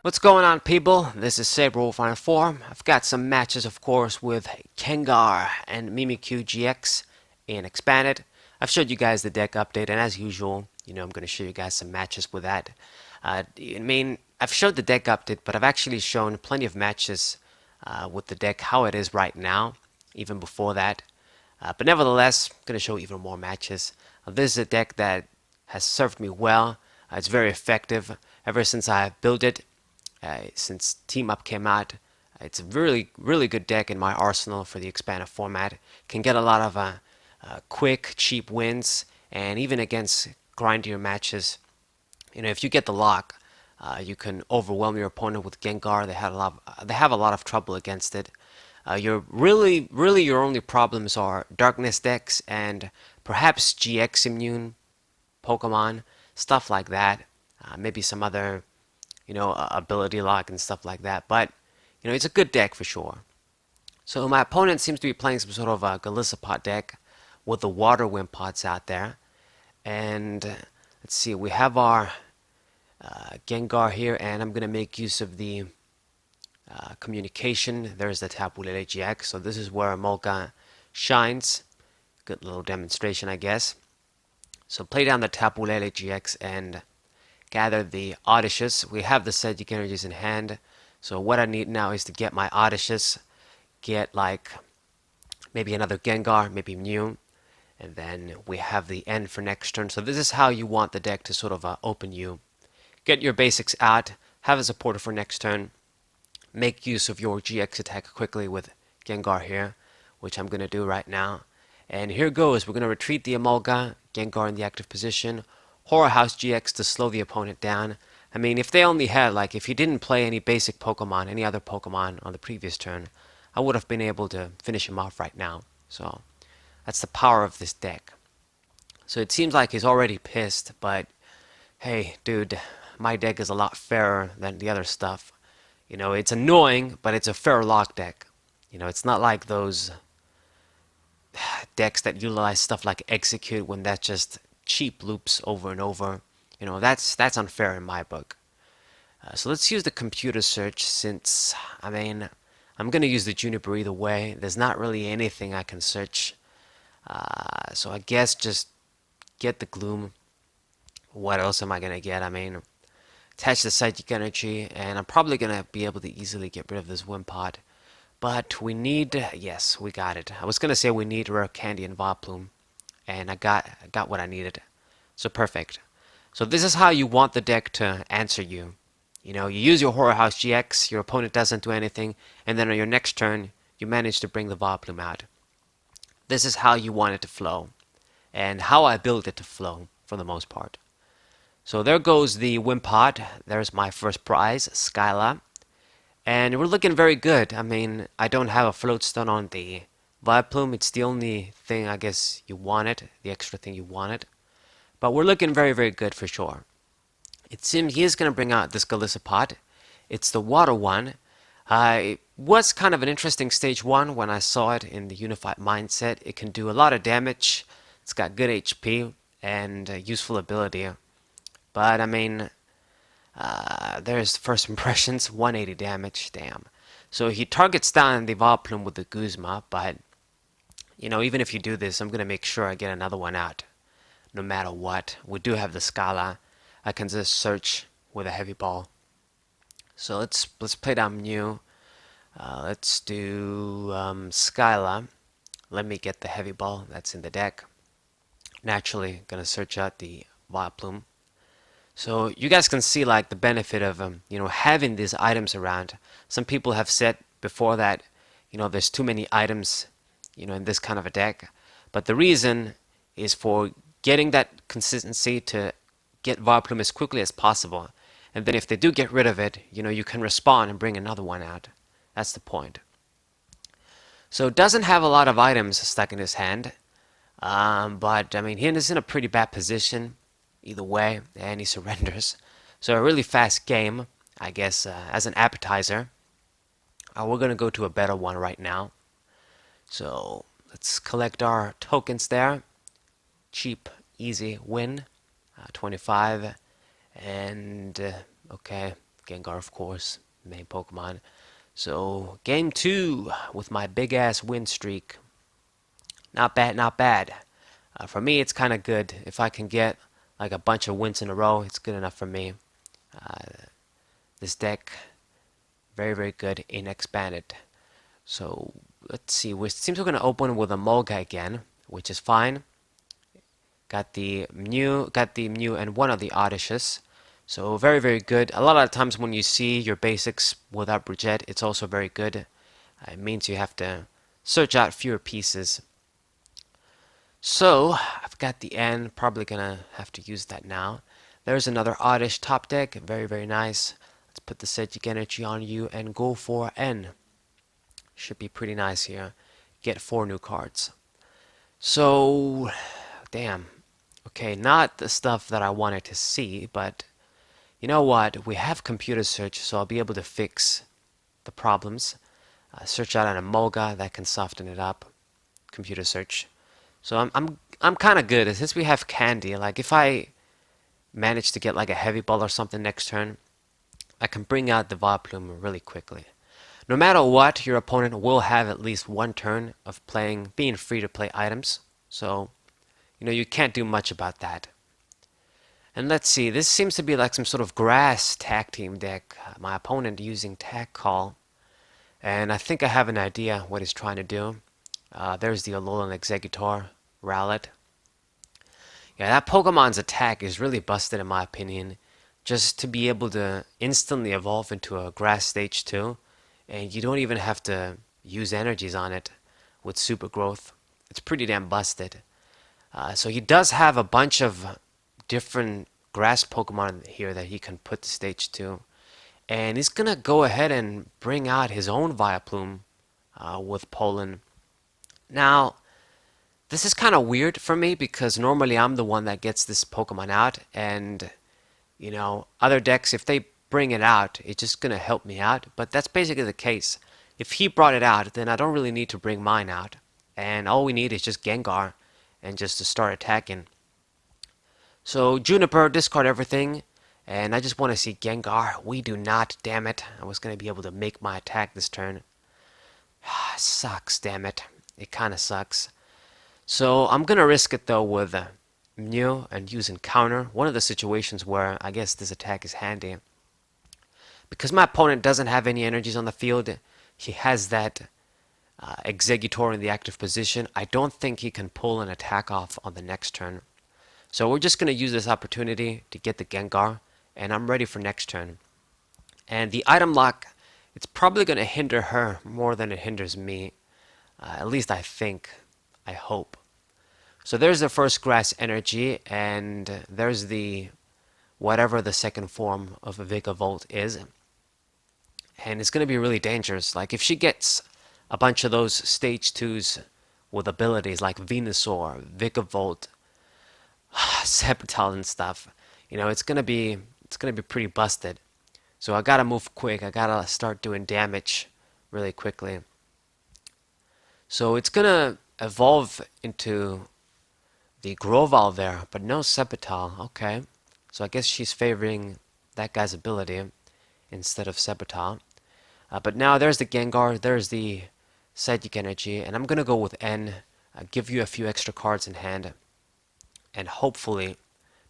What's going on, people? This is Saber4. I've got some matches, of course, with Gengar and Mimikyu GX in Expanded. I've showed you guys the deck update, and as usual, I'm going to show you guys some matches with that. I've showed the deck update, but I've actually shown plenty of matches with the deck, how it is right now, even before that. But nevertheless, I'm going to show even more matches. This is a deck that has served me well. It's very effective ever since I built it. Since Team Up came out, it's a really, really good deck in my arsenal for the expanded format. Can get a lot of quick, cheap wins, and even against grindier matches. If you get the lock, you can overwhelm your opponent with Gengar. They have a lot of trouble against it. Your only problems are darkness decks and perhaps GX immune Pokemon, stuff like that. Maybe some other ability lock and stuff like that. But, it's a good deck for sure. So my opponent seems to be playing some sort of a Golisopod deck with the water Wimpods out there. And let's see, we have our Gengar here, and I'm going to make use of the communication. There's the Tapu Lele GX. So this is where Molga shines. Good little demonstration, I guess. So play down the Tapu Lele GX and gather the Odysseus. We have the Psychic Energies in hand. So what I need now is to get my Odysseus, get like maybe another Gengar, maybe Mew, and then we have the end for next turn. So this is how you want the deck to sort of open you. Get your basics out, have a supporter for next turn, make use of your GX attack quickly with Gengar here, which I'm going to do right now. And here goes, we're going to retreat the Emolga, Gengar in the active position, Horror House GX to slow the opponent down. I mean, if they only had, if he didn't play any basic Pokemon, any other Pokemon on the previous turn, I would have been able to finish him off right now. So, that's the power of this deck. So it seems like he's already pissed, but hey, dude, my deck is a lot fairer than the other stuff. It's annoying, but it's a fair lock deck. It's not like those decks that utilize stuff like Execute when that's just cheap loops over and over. That's unfair in my book. So let's use the computer search since, I'm going to use the Juniper either way. There's not really anything I can search. So I guess just get the Gloom. What else am I going to get? Attach the Psychic Energy, and I'm probably going to be able to easily get rid of this Wimpod. But we need, yes, we got it. I was going to say we need Rare Candy and Vileplume, and I got what I needed. So perfect. So this is how you want the deck to answer you. You use your Horror House GX, your opponent doesn't do anything, and then on your next turn, you manage to bring the Vileplume out. This is how you want it to flow, and how I build it to flow, for the most part. So there goes the Wimpod. There's my first prize, Skyla. And we're looking very good. I don't have a Floatstone on the Vileplume. It's the only thing I guess you wanted, the extra thing you wanted. But we're looking very, very good for sure. It seems he is going to bring out this Golisopod. It's the water one. It was kind of an interesting stage 1 when I saw it in the Unified Mindset. It can do a lot of damage. It's got good HP and useful ability. But there's first impressions, 180 damage, damn. So he targets down the Vileplume with the Guzma, but, even if you do this, I'm going to make sure I get another one out, no matter what. We do have the Scala. I can just search with a heavy ball. So let's play down Mew. Let's do Skyla. Let me get the heavy ball that's in the deck. Naturally, going to search out the Vileplume. So you guys can see the benefit of having these items around. Some people have said before that there's too many items in this kind of a deck, but the reason is for getting that consistency to get Vileplume as quickly as possible, and then if they do get rid of it, you can respawn and bring another one out. That's the point. So it doesn't have a lot of items stuck in his hand, but he is in a pretty bad position either way, and he surrenders. So a really fast game, I guess, as an appetizer. We're going to go to a better one right now. So let's collect our tokens there. Cheap, easy win. 25. And, okay, Gengar, of course, main Pokemon. So, game 2 with my big ass win streak. Not bad, not bad. For me, it's kind of good. If I can get like a bunch of wins in a row, it's good enough for me. This deck, very, very good in expanded. So, let's see. It seems we're going to open with a Molga again, which is fine. Got the Mew, and one of the Odysseus. So very, very good. A lot of times when you see your basics without Brigitte, it's also very good. It means you have to search out fewer pieces. So I've got the N, probably gonna have to use that now. There's another Oddish top deck, very, very nice. Let's put the Segic Energy on you and go for N. Should be pretty nice here. Get 4 new cards. So, damn. Okay, not the stuff that I wanted to see, but you know what? We have computer search, so I'll be able to fix the problems. Search out an Emolga that can soften it up. Computer search. So I'm kind of good since we have Candy. Like if I manage to get like a heavy ball or something next turn, I can bring out the Vileplume really quickly. No matter what, your opponent will have at least one turn of being free to play items. So you can't do much about that. And let's see, this seems to be like some sort of grass tag team deck. My opponent using Tag Call. And I think I have an idea what he's trying to do. There's the Alolan Exeggutor, Rowlet. Yeah, that Pokemon's attack is really busted in my opinion. Just to be able to instantly evolve into a grass stage 2. And you don't even have to use energies on it with super growth. It's pretty damn busted. So he does have a bunch of different grass Pokemon here that he can put to stage 2. And he's going to go ahead and bring out his own Vileplume with Poland. Now, this is kind of weird for me because normally I'm the one that gets this Pokemon out. And, other decks, if they bring it out, it's just going to help me out. But that's basically the case. If he brought it out, then I don't really need to bring mine out. And all we need is just Gengar and just to start attacking. So Juniper, discard everything, and I just want to see Gengar. We do not, damn it. I was going to be able to make my attack this turn. Sucks, damn it. It kind of sucks. So I'm going to risk it though with Mew and use Encounter. One of the situations where I guess this attack is handy. Because my opponent doesn't have any energies on the field, he has that Exeggutor in the active position. I don't think he can pull an attack off on the next turn. So we're just going to use this opportunity to get the Gengar, and I'm ready for next turn. And the item lock, it's probably going to hinder her more than it hinders me. At least I think, I hope. So there's the first grass energy, and there's the whatever the second form of a Vigavolt is. And it's going to be really dangerous. Like if she gets a bunch of those stage 2s with abilities like Venusaur, Vigavolt, Sceptile and stuff, it's gonna be pretty busted. So I gotta move quick. I gotta start doing damage really quickly. So it's gonna evolve into the Grovyle there, but no Sceptile. Okay, so I guess she's favoring that guy's ability instead of Sceptile. But now there's the Gengar, there's the Psychic Energy, and I'm gonna go with N. Give you a few extra cards in hand, and hopefully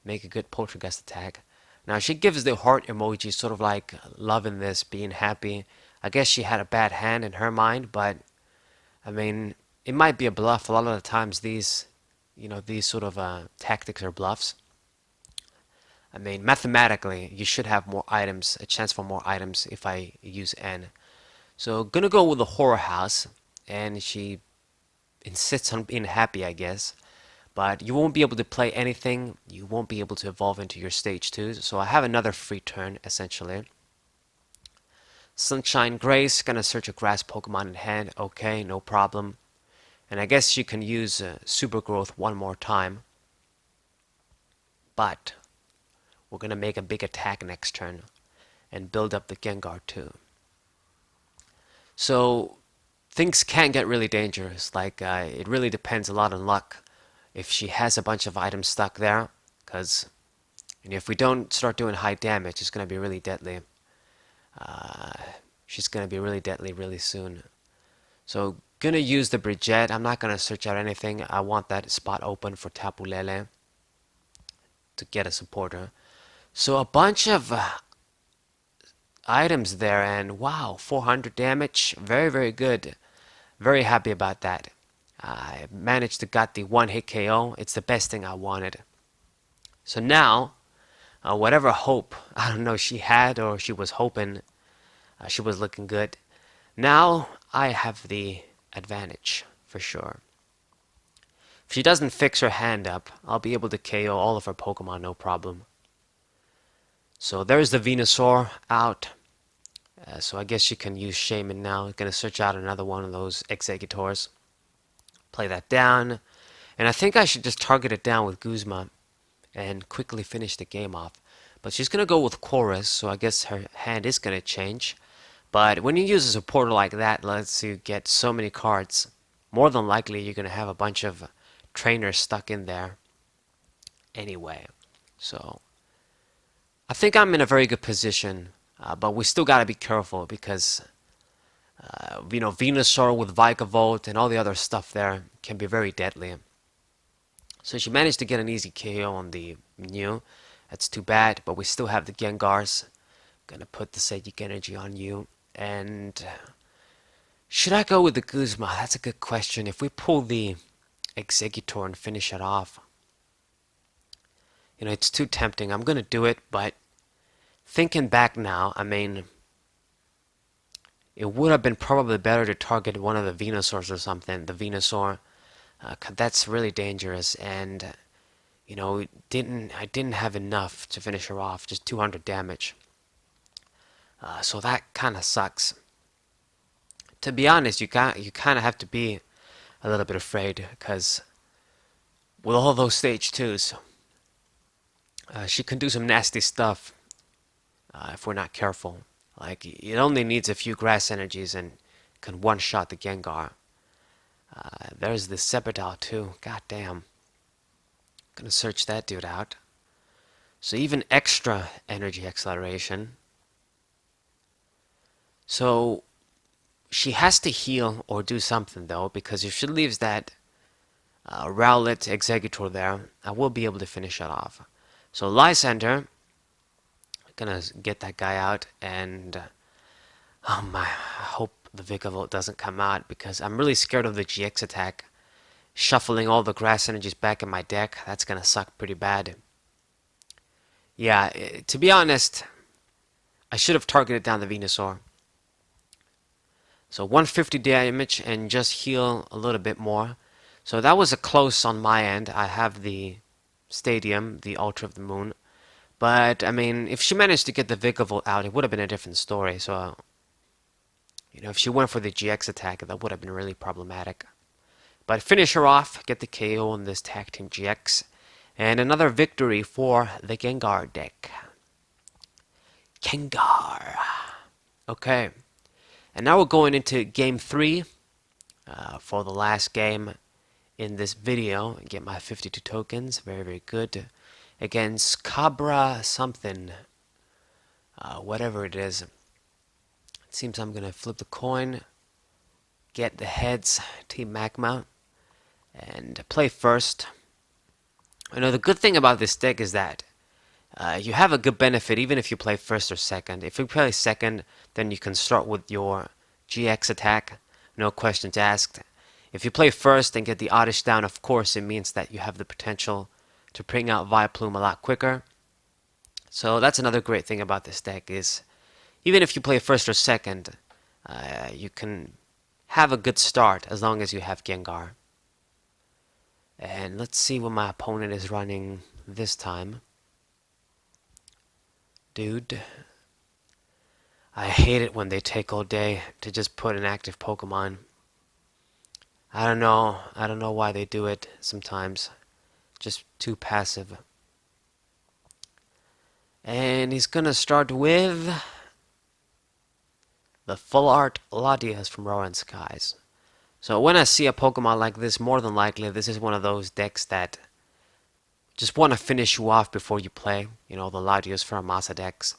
make a good poltergeist attack. Now she gives the heart emoji, sort of like loving this, being happy. I guess she had a bad hand in her mind, but I mean, it might be a bluff. A lot of the times these sort of tactics are bluffs. I mean, mathematically, you should have more items, a chance for more items if I use N. So gonna go with the Horror House, and she insists on being happy, I guess. But you won't be able to play anything. You won't be able to evolve into your stage 2s. So I have another free turn, essentially. Sunshine Grace, gonna search a grass Pokemon in hand. Okay, no problem. And I guess you can use Super Growth one more time. But we're gonna make a big attack next turn and build up the Gengar too. So things can get really dangerous. Like it really depends a lot on luck. If she has a bunch of items stuck there, because if we don't start doing high damage, it's going to be really deadly. Uh, she's gonna be really deadly really soon. So gonna use the Brigitte. I'm not gonna search out anything. I want that spot open for Tapu Lele to get a supporter. So a bunch of items there, and wow, 400 damage. Very, very good. Very happy about that. I managed to get the one hit KO. It's the best thing I wanted. So now, whatever hope, I don't know, she had or she was hoping, she was looking good. Now I have the advantage for sure. If she doesn't fix her hand up, I'll be able to KO all of her Pokemon no problem. So there's the Venusaur out. So I guess she can use Shaman now. Gonna search out another one of those Exegutors. Play that down. And I think I should just target it down with Guzma and quickly finish the game off. But she's gonna go with Chorus, so I guess her hand is gonna change. But when you use a supporter like that, lets you get so many cards. More than likely, you're gonna have a bunch of trainers stuck in there. Anyway, so I think I'm in a very good position. But we still gotta be careful because Venusaur with Vikavolt and all the other stuff there can be very deadly. So she managed to get an easy KO on the Mew. That's too bad, but we still have the Gengars. Gonna put the Psychic Energy on you. And should I go with the Guzma? That's a good question. If we pull the Exeggutor and finish it off, it's too tempting. I'm gonna do it, but thinking back now, I mean, it would have been probably better to target one of the Venusaurs or something. The Venusaur, that's really dangerous, and I didn't have enough to finish her off. Just 200 damage. So that kind of sucks. To be honest, you kind of have to be a little bit afraid because with all those stage 2s, she can do some nasty stuff if we're not careful. Like, it only needs a few grass energies and can one-shot the Gengar. There's the Sepadal too. God damn. Gonna search that dude out. So even extra energy acceleration. So she has to heal or do something though, because if she leaves that Rowlet Exeggutor there, I will be able to finish it off. So Lysander, gonna get that guy out, and oh my, I hope the Vikavolt doesn't come out because I'm really scared of the GX attack. Shuffling all the grass energies back in my deck, that's gonna suck pretty bad. Yeah, to be honest, I should have targeted down the Venusaur. So 150 damage and just heal a little bit more. So that was a close on my end. I have the Stadium, the Ultra of the Moon. But, I mean, if she managed to get the Vikavolt out, it would have been a different story. So, if she went for the GX attack, that would have been really problematic. But finish her off, get the KO on this Tag Team GX. And another victory for the Gengar deck. Gengar. Okay. And now we're going into Game 3 for the last game in this video. Get my 52 tokens. Very, very good. Against Cabra something. Whatever it is. It seems I'm going to flip the coin. Get the heads. Team Magma. And play first. The good thing about this deck is that you have a good benefit even if you play first or second. If you play second, then you can start with your GX attack, no questions asked. If you play first and get the Oddish down, of course, it means that you have the potential to bring out Vileplume a lot quicker. So that's another great thing about this deck is even if you play first or second, you can have a good start as long as you have Gengar. And let's see what my opponent is running this time. Dude, I hate it when they take all day to just put an active Pokemon. I don't know why they do it sometimes. Just too passive. And he's gonna start with the Full Art Latias from Rowan Skies. So when I see a Pokemon like this, more than likely this is one of those decks that just want to finish you off before you play. The Latios for Amasa decks.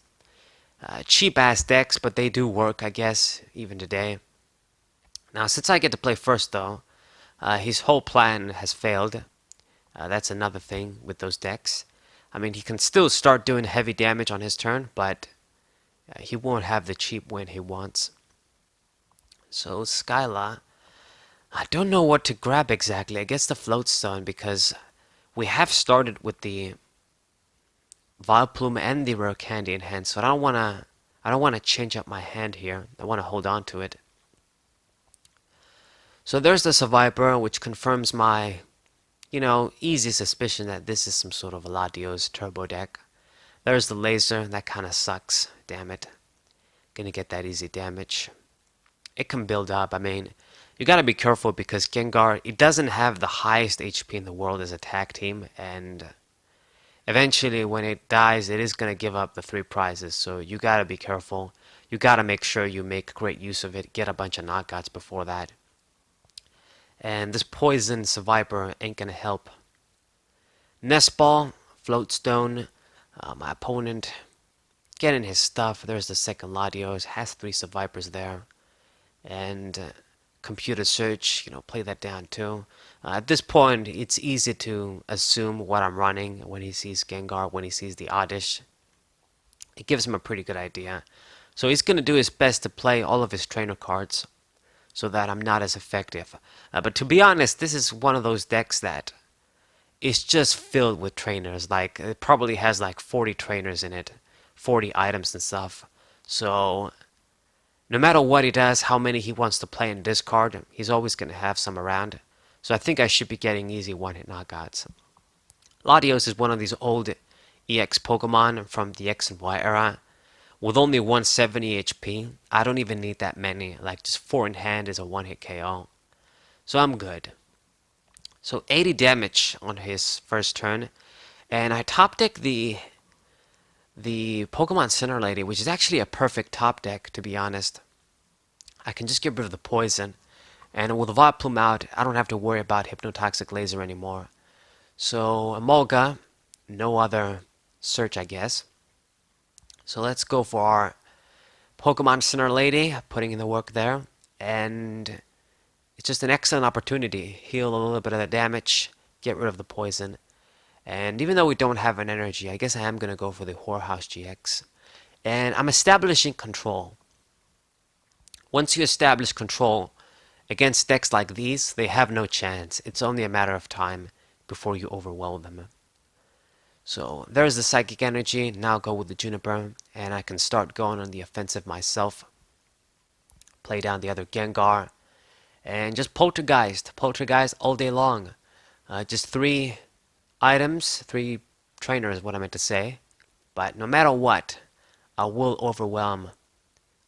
Cheap ass decks, but they do work, I guess, even today. Now, since I get to play first, though, his whole plan has failed. That's another thing with those decks. I mean, he can still start doing heavy damage on his turn, but he won't have the cheap win he wants. So, Skyla, I don't know what to grab exactly. I guess the Floatstone, because we have started with the Vileplume and the Rare Candy in hand, so I don't wanna change up my hand here. I wanna hold on to it. So there's the Survivor, which confirms my, easy suspicion that this is some sort of a Latios turbo deck. There's the laser, that kinda sucks. Damn it. Gonna get that easy damage. It can build up. I mean, you gotta be careful because Gengar, it doesn't have the highest HP in the world as a tag team, and eventually when it dies, it is gonna give up the 3 prizes, so you gotta be careful. You gotta make sure you make great use of it, get a bunch of knockouts before that. And this poison Survivor ain't gonna help. Nest Ball, Floatstone, my opponent getting his stuff. There's the second Latios, has 3 Survivors there. And computer search, play that down too. At this point, it's easy to assume what I'm running when he sees Gengar, when he sees the Oddish. It gives him a pretty good idea. So he's going to do his best to play all of his trainer cards so that I'm not as effective. But to be honest, this is one of those decks that is just filled with trainers. Like, it probably has like 40 trainers in it, 40 items and stuff. So no matter what he does, how many he wants to play and discard, he's always going to have some around. So I think I should be getting easy one-hit knockouts. Latios is one of these old EX Pokemon from the X and Y era. With only 170 HP, I don't even need that many. Like, just 4 in hand is a one-hit KO. So I'm good. So 80 damage on his first turn. And I top deck the Pokemon Center Lady, which is actually a perfect top deck, to be honest. I can just get rid of the poison, and with the Vileplume out, I don't have to worry about Hypnotoxic Laser anymore. So, Emolga, no other search, I guess. So let's go for our Pokemon Center Lady, putting in the work there, and it's just an excellent opportunity. Heal a little bit of the damage, get rid of the poison. And even though we don't have an energy, I guess I am going to go for the Whorehouse GX. And I'm establishing control. Once you establish control against decks like these, they have no chance. It's only a matter of time before you overwhelm them. So there's the Psychic Energy. Now go with the Juniper, and I can start going on the offensive myself. Play down the other Gengar, and just Poltergeist. Poltergeist all day long. Just 3 items, 3 trainers, what I meant to say. But no matter what, I will overwhelm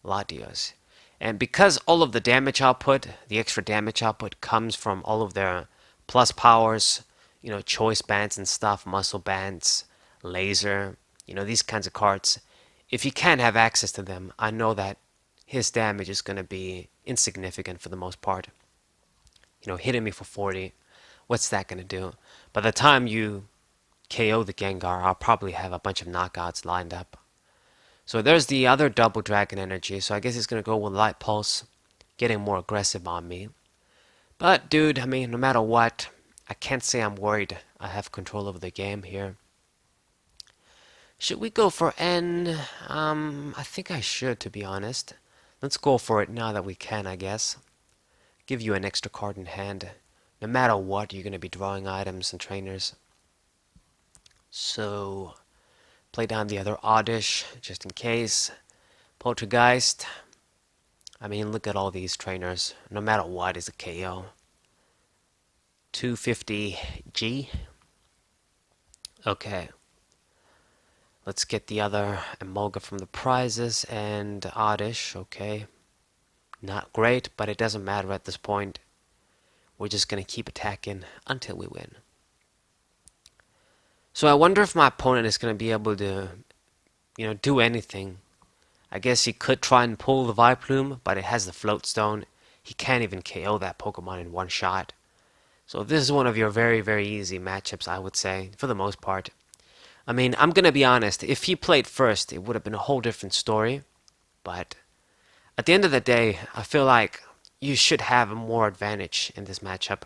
Latios. And because all of the damage output, the extra damage output, comes from all of their plus powers, choice bands and stuff, muscle bands, laser, these kinds of cards. If he can't have access to them, I know that his damage is going to be insignificant for the most part. Hitting me for 40, what's that going to do? By the time you KO the Gengar, I'll probably have a bunch of knockouts lined up. So there's the other double dragon energy, so I guess he's going to go with Light Pulse, getting more aggressive on me. But dude, I mean, no matter what, I can't say I'm worried. I have control over the game here. Should we go for N? I think I should, to be honest. Let's go for it now that we can, I guess. Give you an extra card in hand. No matter what, you're going to be drawing items and trainers. So, play down the other Oddish, just in case. Poltergeist. I mean, look at all these trainers. No matter what is a KO. 250G. Okay. Let's get the other Emolga from the prizes, and Oddish, okay. Not great, but it doesn't matter at this point. We're just going to keep attacking until we win. So I wonder if my opponent is going to be able to, do anything. I guess he could try and pull the Vileplume, but it has the Floatstone. He can't even KO that Pokemon in one shot. So this is one of your very, very easy matchups, I would say, for the most part. I mean, I'm gonna be honest, if he played first, it would have been a whole different story. But at the end of the day, I feel like you should have a more advantage in this matchup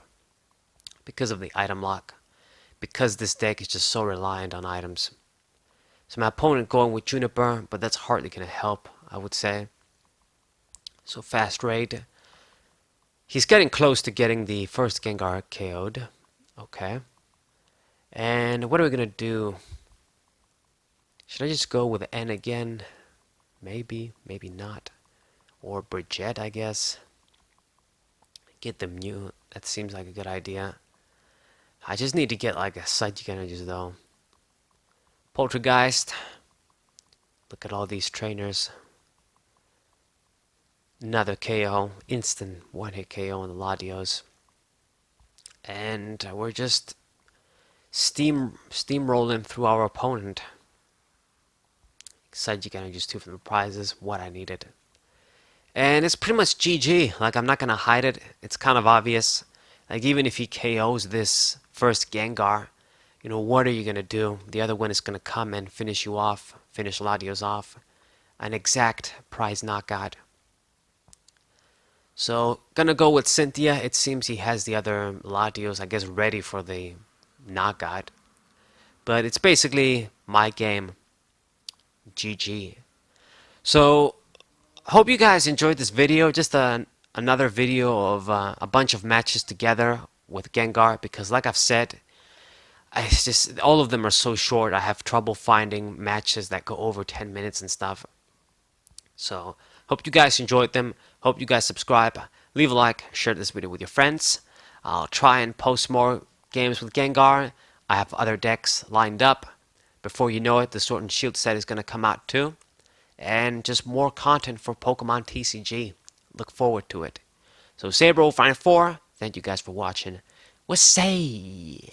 because of the item lock. Because this deck is just so reliant on items. So my opponent going with Juniper, but that's hardly gonna help, I would say. So fast raid. He's getting close to getting the first Gengar KO'd. Okay. And what are we gonna do? Should I just go with N again? Maybe, maybe not. Or Bridget, I guess. Get them new. That seems like a good idea. I just need to get like a psychic energies though. Poltergeist. Look at all these trainers. Another KO. Instant one-hit KO on the Latios. And we're just steamrolling through our opponent. Psychic energies too from the prizes. What I needed. And it's pretty much GG. Like, I'm not gonna hide it. It's kind of obvious. Like, even if he KOs this first Gengar, you know, what are you gonna do? The other one is gonna come and finish you off, finish Latios off. An exact prize knockout. So, gonna go with Cynthia. It seems he has the other Latios, I guess, ready for the knockout. But it's basically my game. GG. So, hope you guys enjoyed this video. Just another video of a bunch of matches together with Gengar, because like I've said, it's just all of them are so short. I have trouble finding matches that go over 10 minutes and stuff. So hope you guys enjoyed them. Hope you guys subscribe, leave a like, share this video with your friends. I'll try and post more games with Gengar. I have other decks lined up. Before you know it, the Sword and Shield set is going to come out too. And just more content for Pokemon TCG. Look forward to it. So Saber054, thank you guys for watching. We'll say.